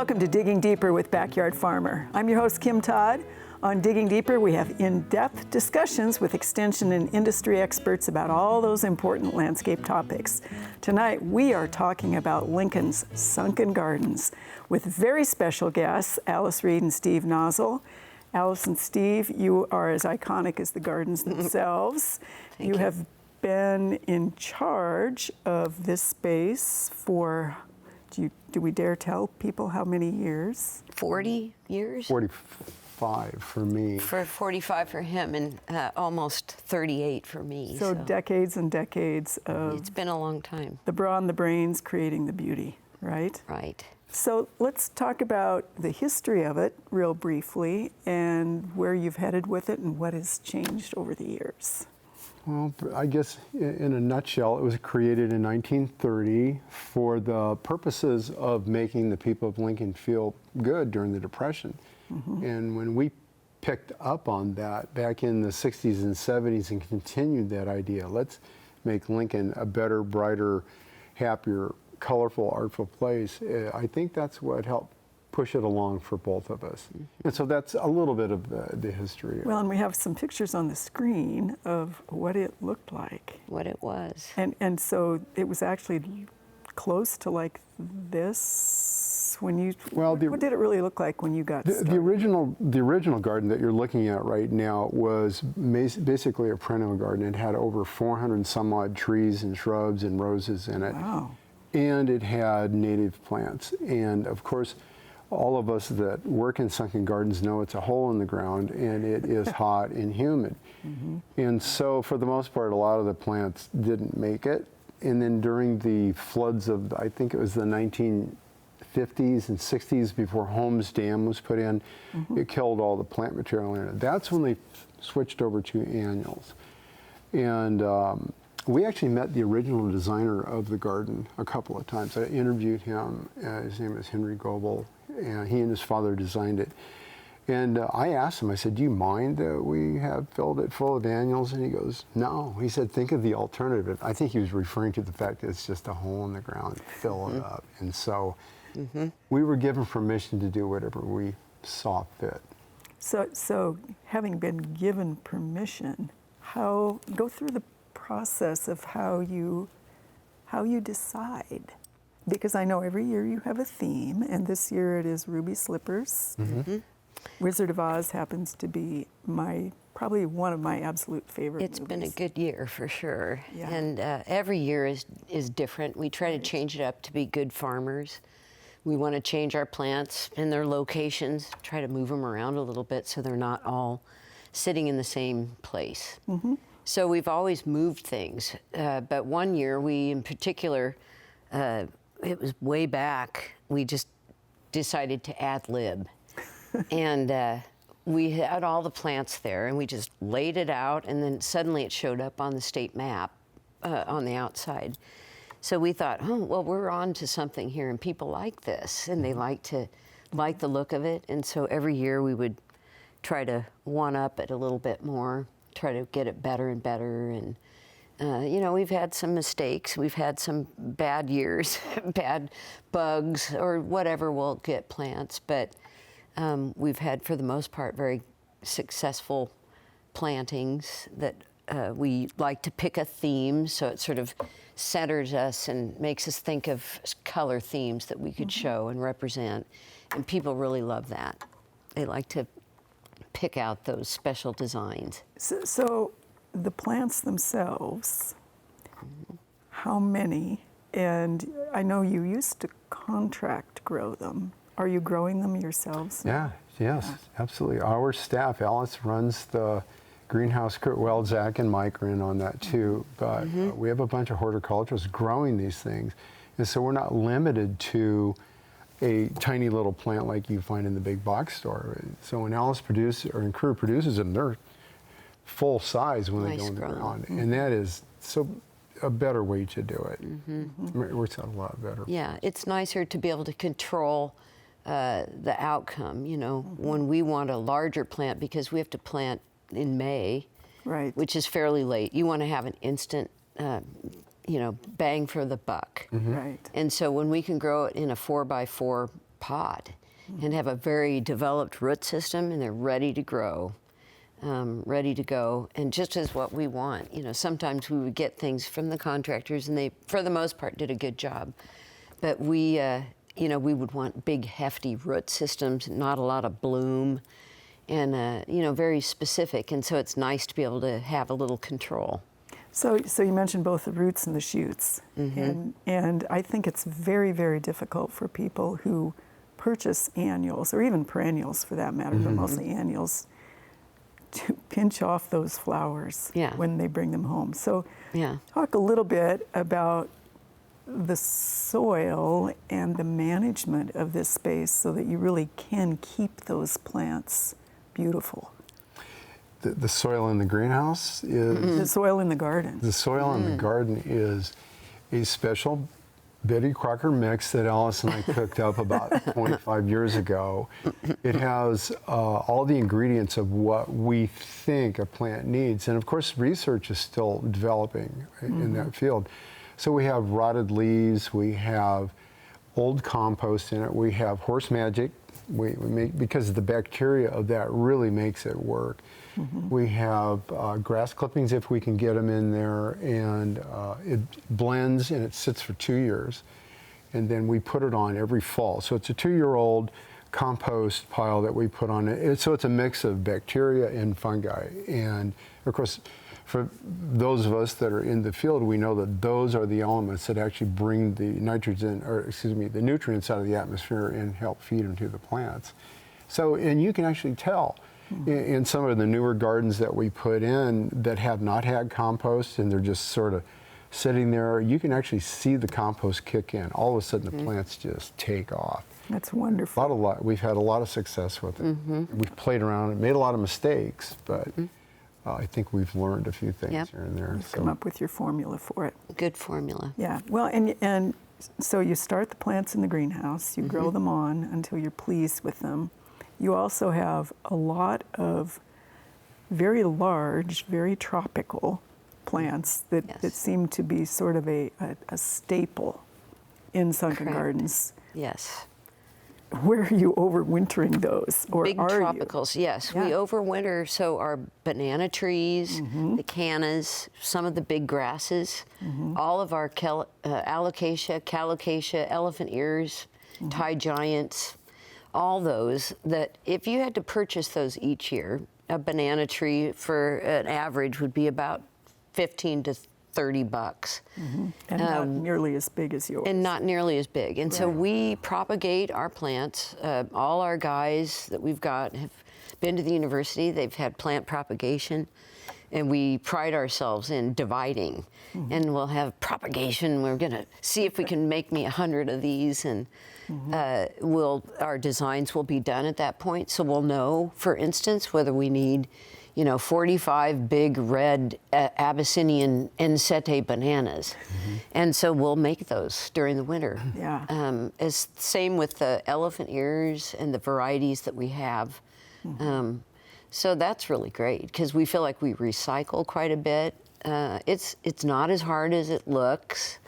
Welcome to Digging Deeper with Backyard Farmer. I'm your host, Kim Todd. On Digging Deeper, we have in-depth discussions with extension and industry experts about all those important landscape topics. Tonight, we are talking about Lincoln's sunken gardens with very special guests, Alice Reed and Steve Nozzle. Alice and Steve, you are as iconic as the gardens themselves. You have been in charge of this space for, do we dare tell people how many years? 40 years? 45 for me. For 45 for him, and almost 38 for me. So decades and decades of... It's been a long time. The brawn, the brains, creating the beauty, right? Right. So let's talk about the history of it real briefly and where you've headed with it and what has changed over the years. Well, I guess in a nutshell, it was created in 1930 for the purposes of making the people of Lincoln feel good during the Depression. And when we picked up on that back in the 60s and 70s and continued that idea, let's make Lincoln a better, brighter, happier, colorful, artful place, I think that's what helped push it along for both of us. And so that's a little bit of the history. Well, and we have some pictures on the screen of what it looked like. What it was. And so it was actually close to like this when you, what did it really look like when you got started? The original garden that you're looking at right now was basically a perennial garden. It had over 400 some odd trees and shrubs and roses in it. Wow. And it had native plants. And of course, all of us that work in sunken gardens know it's a hole in the ground and it is hot and humid. And so for the most part, a lot of the plants didn't make it. And then during the floods of, I think it was the 1950s and 60s before Holmes Dam was put in, it killed all the plant material in it. That's when they switched over to annuals. And we actually met the original designer of the garden a couple of times. I interviewed him. His name is Henry Goebel, and he and his father designed it. And I asked him, I said, do you mind that we have filled it full of annuals? And he goes, no. He said, think of the alternative. I think he was referring to the fact that it's just a hole in the ground, fill it up. And so we were given permission to do whatever we saw fit. So having been given permission, go through the process of how you decide, because I know every year you have a theme, and this year it is Ruby Slippers. Wizard of Oz happens to be probably one of my absolute favorite It's movies. been a good year for sure. Yeah. And every year is different. We try to change it up to be good farmers. We want to change our plants and their locations, try to move them around a little bit so they're not all sitting in the same place. So we've always moved things, but one year we, in particular, it was way back, we just decided to ad lib. And we had all the plants there, and we just laid it out, and then suddenly it showed up on the state map on the outside. So we thought, oh, well, we're on to something here, and people like this, and they like the look of it. And so every year we would try to one-up it a little bit more, try to get it better and better. And you know, we've had some mistakes. We've had some bad years, bad bugs, or whatever will get plants. But we've had, for the most part, very successful plantings that we like to pick a theme, so it sort of centers us and makes us think of color themes that we could show and represent. And people really love that. They like to pick out those special designs. So the plants themselves, how many? And I know you used to contract grow them. Are you growing them yourselves? Yes, absolutely. Our staff, Alice runs the greenhouse. Well, Zach and Mike are in on that too, but we have a bunch of horticulturists growing these things. And so we're not limited to a tiny little plant like you find in the big box store. So when Alice and crew produces them, they're full size when they go in the ground. And that is a better way to do it. It works out a lot better. Yeah, it's nicer to be able to control the outcome, you know, when we want a larger plant, because we have to plant in May, right, which is fairly late. You want to have an instant you know, bang for the buck. Right. And so when we can grow it in a 4x4 pot and have a very developed root system, and they're ready to grow. Ready to go, and just as what we want. You know, sometimes we would get things from the contractors, and they, for the most part, did a good job. But we, you know, we would want big, hefty root systems, not a lot of bloom, and you know, very specific. And so it's nice to be able to have a little control. So you mentioned both the roots and the shoots, and I think it's very, very difficult for people who purchase annuals, or even perennials for that matter, but mostly annuals, to pinch off those flowers when they bring them home. So talk a little bit about the soil and the management of this space so that you really can keep those plants beautiful. The soil in the greenhouse is... The soil in the garden. The soil in the garden is a special Betty Crocker mix that Alice and I cooked up about 25 years ago. It has all the ingredients of what we think a plant needs. And of course, research is still developing in that field. So we have rotted leaves, we have old compost in it, we have horse magic, we make, because the bacteria of that really makes it work. We have grass clippings if we can get them in there, and it blends and it sits for 2 years. And then we put it on every fall. So it's a 2-year-old compost pile that we put on it. So it's a mix of bacteria and fungi. And of course, for those of us that are in the field, we know that those are the elements that actually bring the nitrogen, or excuse me, the nutrients out of the atmosphere and help feed them to the plants. So, and you can actually tell in some of the newer gardens that we put in that have not had compost and they're just sort of sitting there, you can actually see the compost kick in. All of a sudden the plants just take off. That's wonderful. We've had a lot of success with it. We've played around and made a lot of mistakes, but I think we've learned a few things here and there. Come up with your formula for it. Good formula. Yeah, well, and so you start the plants in the greenhouse, you grow them on until you're pleased with them. You also have a lot of very large, very tropical plants that seem to be sort of a staple in sunken gardens. Yes. Where are you overwintering those, or Big are tropicals, yes. We overwinter, so our banana trees, the cannas, some of the big grasses, all of our alocasia, calocasia, elephant ears, Thai giants, all those that if you had to purchase those each year, a banana tree for an average would be about $15 to $30. And not nearly as big as yours. And not nearly as big. And so we propagate our plants. All our guys that we've got have been to the university. They've had plant propagation. And we pride ourselves in dividing. And we'll have propagation. We're going to see if we can make me 100 of these. And our designs will be done at that point. So we'll know, for instance, whether we need 45 big red Abyssinian Ensete bananas. And so we'll make those during the winter. Yeah. It's same with the elephant ears and the varieties that we have. So that's really great because we feel like we recycle quite a bit. It's not as hard as it looks.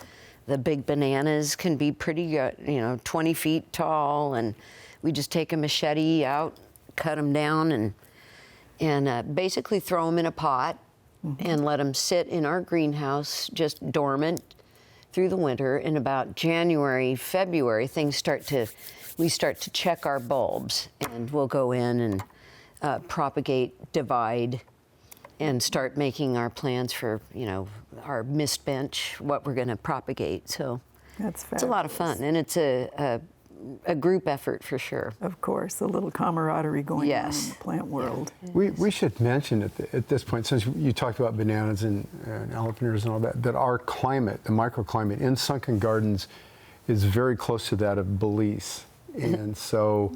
The big bananas can be pretty, 20 feet tall, and we just take a machete out, cut them down, and basically throw them in a pot and let them sit in our greenhouse just dormant through the winter. In about January, February, we start to check our bulbs, and we'll go in and propagate, divide, and start making our plans for, our mist bench, what we're going to propagate. So that's it's a lot of fun, and it's a group effort for sure. Of course, a little camaraderie going on in the plant world. We should mention at this point, since you talked about bananas and elephant ears and all that our climate, the microclimate in sunken gardens is very close to that of Belize. And so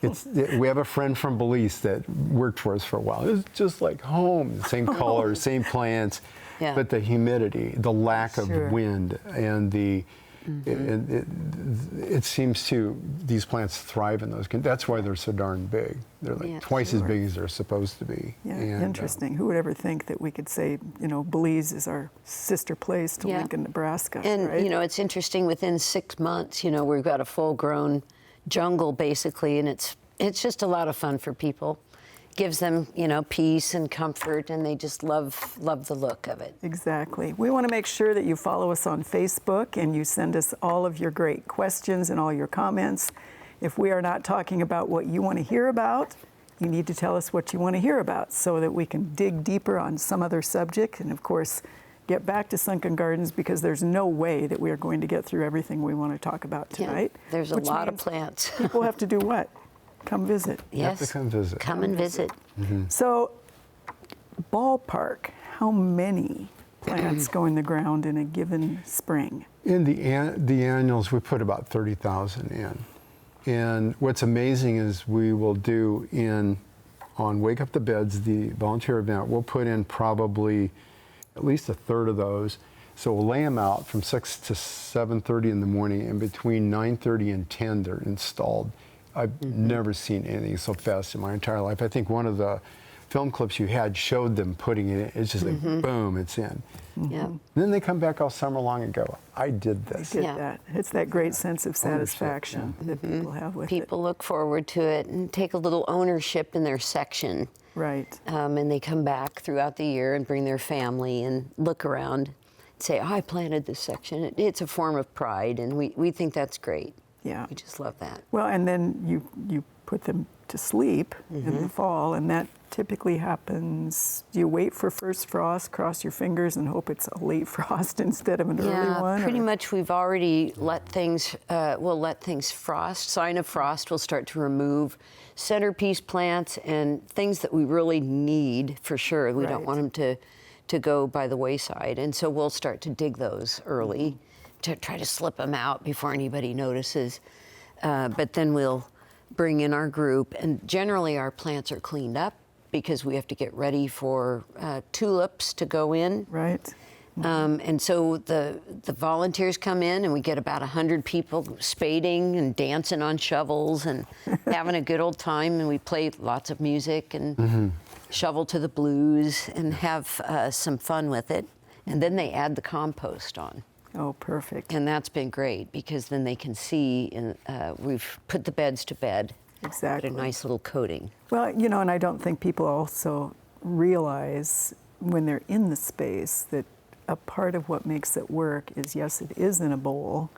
we have a friend from Belize that worked for us for a while. It's just like home, the same colors, same plants, but the humidity, the lack of wind, and it seems these plants thrive in those. That's why they're so darn big. They're like twice as big as they're supposed to be. Yeah, and, interesting. Who would ever think that we could say, Belize is our sister place to Lincoln, Nebraska? And right? it's interesting. Within 6 months, we've got a full-grown jungle basically, and it's just a lot of fun for people. Gives them, you know, peace and comfort, and they just love the look of it. Exactly. We want to make sure that you follow us on Facebook and you send us all of your great questions and all your comments. If we are not talking about what you want to hear about, you need to tell us what you want to hear about so that we can dig deeper on some other subject and, of course, get back to Sunken Gardens, because there's no way that we are going to get through everything we want to talk about tonight. Yeah, there's a which lot of means plants. People have to do what? Come visit. Yes. have to come visit. Come and visit. So, ballpark, how many plants go in the ground in a given spring? In the annuals, we put about 30,000 in. And what's amazing is we will do on Wake Up the Beds, the volunteer event, we'll put in probably at least a third of those. So we'll lay them out from 6 to 7:30 in the morning, and between 9:30 and 10 they're installed. I've never seen anything so fast in my entire life. I think one of the film clips you had showed them putting it in. It's just like, boom, it's in. Yeah. And then they come back all summer long and go, I did this. Did Yeah. that. It's that great sense of satisfaction that people have with People look forward to it and take a little ownership in their section. it. Right. And they come back throughout the year and bring their family and look around and say, oh, I planted this section. It's a form of pride, and we think that's great. Yeah. We just love that. Well, and then you put them to sleep in the fall, and that typically happens. Do you wait for first frost, cross your fingers, and hope it's a late frost instead of an early one? Pretty or- much we've already let things, we'll let things frost. Sign of frost, we'll start to remove centerpiece plants and things that we really need for sure. We don't Right. want them to go by the wayside. And so we'll start to dig those early to try to slip them out before anybody notices. But then we'll bring in our group, and generally our plants are cleaned up because we have to get ready for tulips to go in. Right. And so the volunteers come in, and we get about 100 people spading and dancing on shovels and having a good old time, and we play lots of music and shovel to the blues and have some fun with it. And then they add the compost on. Oh, perfect. And that's been great, because then they can see, we've put the beds to bed. Exactly. Put a nice little coating. Well, you know, and I don't think people also realize when they're in the space that a part of what makes it work is, yes, it is in a bowl,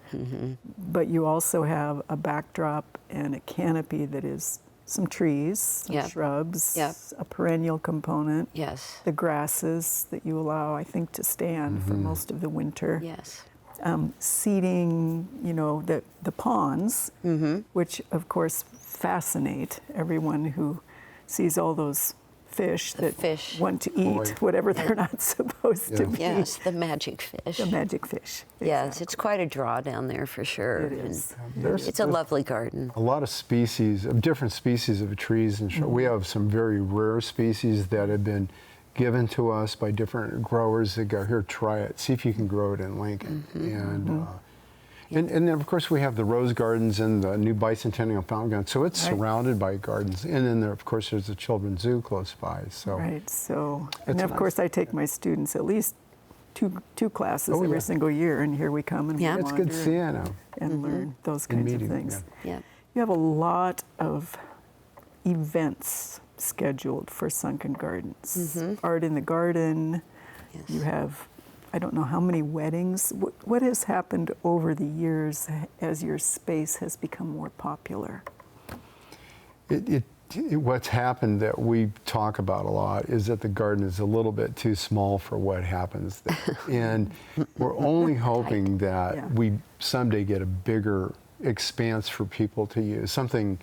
but you also have a backdrop and a canopy that is some trees, some Yep. shrubs, Yep. a perennial component, Yes. the grasses that you allow, I think, to stand for most of the winter. Yes. Seeding, you know, the ponds, which of course fascinate everyone who sees all those fish that fish. want to eat Boy. whatever they're not supposed to Yeah. be. Yes, the magic fish. The magic fish. Yes, it's quite a draw down there for sure. It and is. It's a lovely garden. A lot of species, of different species of trees, and we have some very rare species that have been given to us by different growers that go, here, try it, see if you can grow it in Lincoln. And then, of course, we have the rose gardens and the new bicentennial fountain garden, so it's Right. surrounded by gardens. And then, there, of course, there's the children's zoo close by. So Right. So, and It's of nice. course, I take my students at least two classes Oh, every yeah. single year, and here we come and Yeah. we it's good wander seeing them. and learn those And kinds of meeting, things. Yeah. You have a lot of events scheduled for Sunken Gardens. Art in the Garden. Yes. You have, I don't know how many weddings. What has happened over the years as your space has become more popular? What's happened that we talk about a lot is that the garden is a little bit too small for what happens there. And we're only hoping that Yeah. we someday get a bigger expanse for people to use. Something,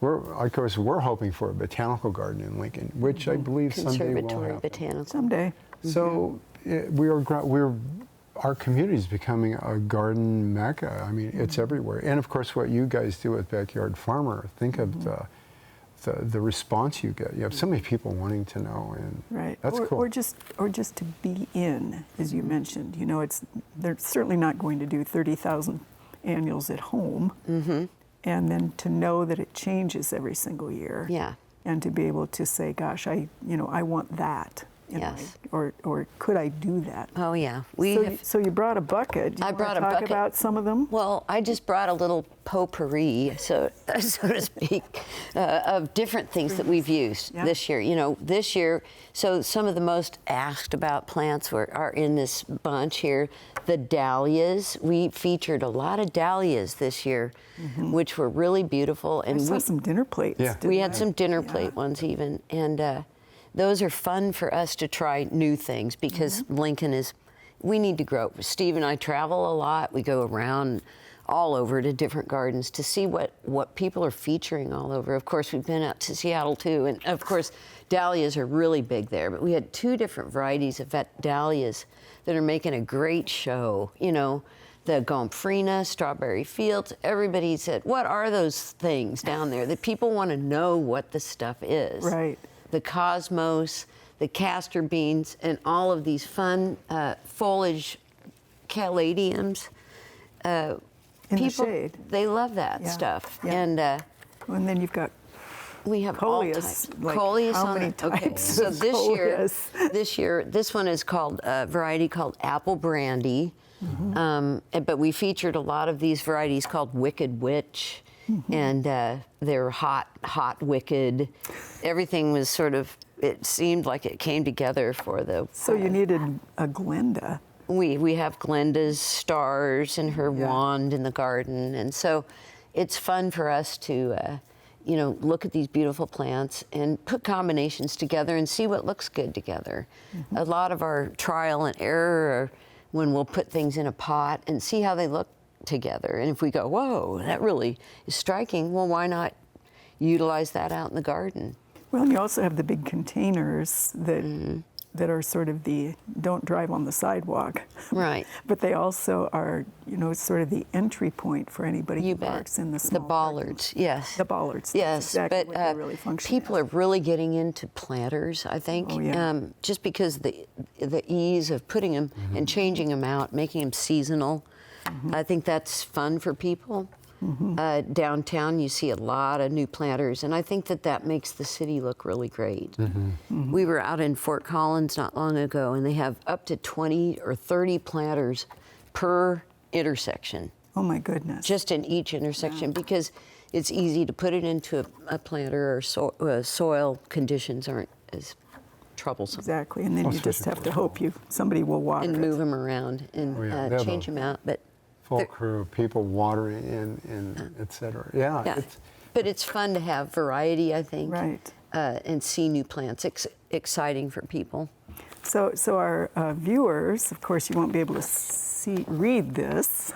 of course, we're hoping for a botanical garden in Lincoln, which I believe someday will Conservatory happen. Botanical. Someday. So our community is becoming a garden mecca. I mean, it's everywhere. And of course, what you guys do with Backyard Farmer, think of the response you get. You have so many people wanting to know, and Right. that's or, cool. or just to be in, as you mentioned. You know, they're certainly not going to do 30,000 annuals at home. And then to know that it changes every single year. Yeah. And to be able to say, gosh, I want that. you know, Yes. or could I do that? Oh yeah, So you brought a bucket. Do you I brought a wanna talk bucket. about some of them? Well, I just brought a little potpourri, so to speak, of different things that we've used Yeah. this year. You know, this year, so some of the most asked about plants are in this bunch here. The dahlias. We featured a lot of dahlias this year, which were really beautiful. I And saw some dinner plates. Yeah. didn't we had I? some dinner Yeah. plate ones even, and those are fun for us to try new things because Lincoln is. We need to grow. Steve and I travel a lot. We go around all over to different gardens to see what people are featuring all over. Of course, we've been out to Seattle too, and of course, dahlias are really big there. But we had 2 different varieties of dahlias that are making a great show. You know, the Gomphrena, Strawberry Fields. Everybody said, "What are those things down there?" That people want to know what the stuff is. Right. The cosmos, the castor beans, and all of these fun foliage caladiums. In the People, shade. they love that Yeah, stuff. yeah. And And then you've got we have coleus, all types. like, Coleus how on many it. Okay, types so of this year, this one is called a variety called Apple Brandy. But we featured a lot of these varieties called Wicked Witch, and they're hot wicked. Everything was sort of. It seemed like it came together for the. So you needed a Glenda. We have Glenda's stars and her wand in the garden, and so it's fun for us to, you know, look at these beautiful plants and put combinations together and see what looks good together. A lot of our trial and error are when we'll put things in a pot and see how they look together. And if we go, whoa, that really is striking, well, why not utilize that out in the garden? Well, and you also have the big containers that are sort of the don't drive on the sidewalk. Right. But they also are, you know, sort of the entry point for anybody You who bet. parks in the The small bollards, yes. The bollards. that's Yes, exactly but what they really function people as. are really getting into planters, I think, Oh, yeah. just because the ease of putting them and changing them out, making them seasonal. I think that's fun for people. Downtown, you see a lot of new planters, and I think that makes the city look really great. We were out in Fort Collins not long ago, and they have up to 20 or 30 planters per intersection, Oh my goodness. just in each intersection, because it's easy to put it into a planter, or soil conditions aren't as troublesome. Exactly. And then you just have to hope somebody will water And it. move them around and Oh, yeah. They have change a them out. But Full they're- crew, people watering and et cetera. Yeah. yeah, but it's fun to have variety, I think. Right. And see new plants. Exciting for people. So our viewers, of course, you won't be able to read this,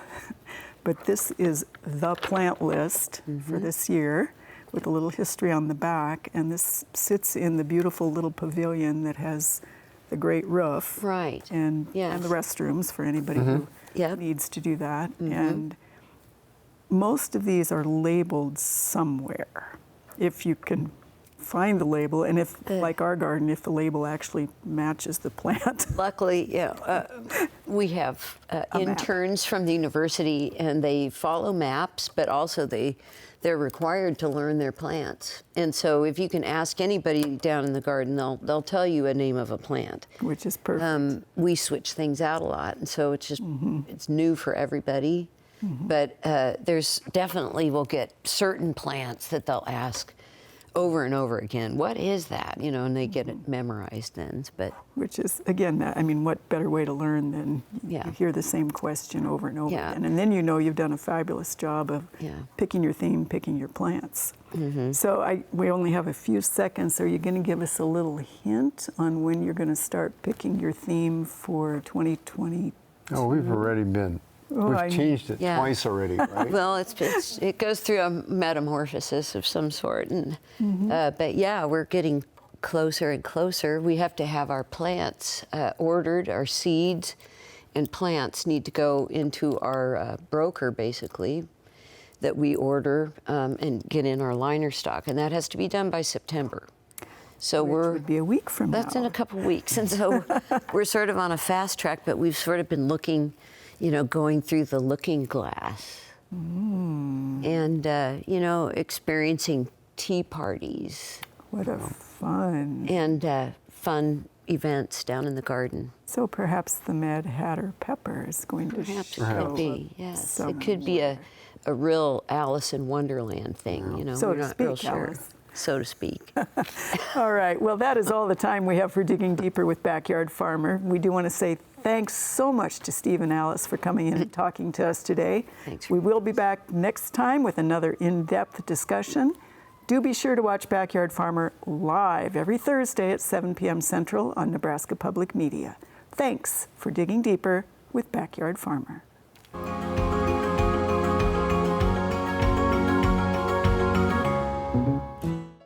but this is the plant list for this year with a little history on the back. And this sits in the beautiful little pavilion that has the great roof. Right. And Yes. the restrooms for anybody who Yep. needs to do that. And most of these are labeled somewhere. If you can find the label, and if, like our garden, if the label actually matches the plant. Luckily, yeah, we have map. interns from the university, and they follow maps, but also they're required to learn their plants. And so, if you can ask anybody down in the garden, they'll tell you a name of a plant. Which is perfect. We switch things out a lot, and so it's just it's new for everybody. But there's definitely we'll get certain plants that they'll ask over and over again. What is that? You know, and they get it memorized then. But Which is, again, I mean, what better way to learn than Yeah. you hear the same question over and over Yeah. again. And then you know you've done a fabulous job of Yeah. picking your theme, picking your plants. So we only have a few seconds. Are you going to give us a little hint on when you're going to start picking your theme for 2020? Oh, we've already been. We've I- changed it Yeah. twice already, right? well, it goes through a metamorphosis of some sort. And but yeah, we're getting closer and closer. We have to have our plants ordered. Our seeds and plants need to go into our broker, basically, that we order and get in our liner stock, and that has to be done by September. So Which would be a week from that's now. in a couple weeks, and so we're sort of on a fast track. But we've sort of been looking, you know, going through the looking glass, and you know, experiencing tea parties What a fun. and fun events down in the garden. So perhaps the Mad Hatter pepper is going to Perhaps it show could be, yes. some- It could be a real Alice in Wonderland thing, you know. So we're to not real speak, sure. Alice. So to speak. All right, well, that is all the time we have for Digging Deeper with Backyard Farmer. We do want to say thanks so much to Steve and Alice for coming in and talking to us today. Thanks. We will be back next time with another in-depth discussion. Do be sure to watch Backyard Farmer live every Thursday at 7 p.m. Central on Nebraska Public Media. Thanks for Digging Deeper with Backyard Farmer.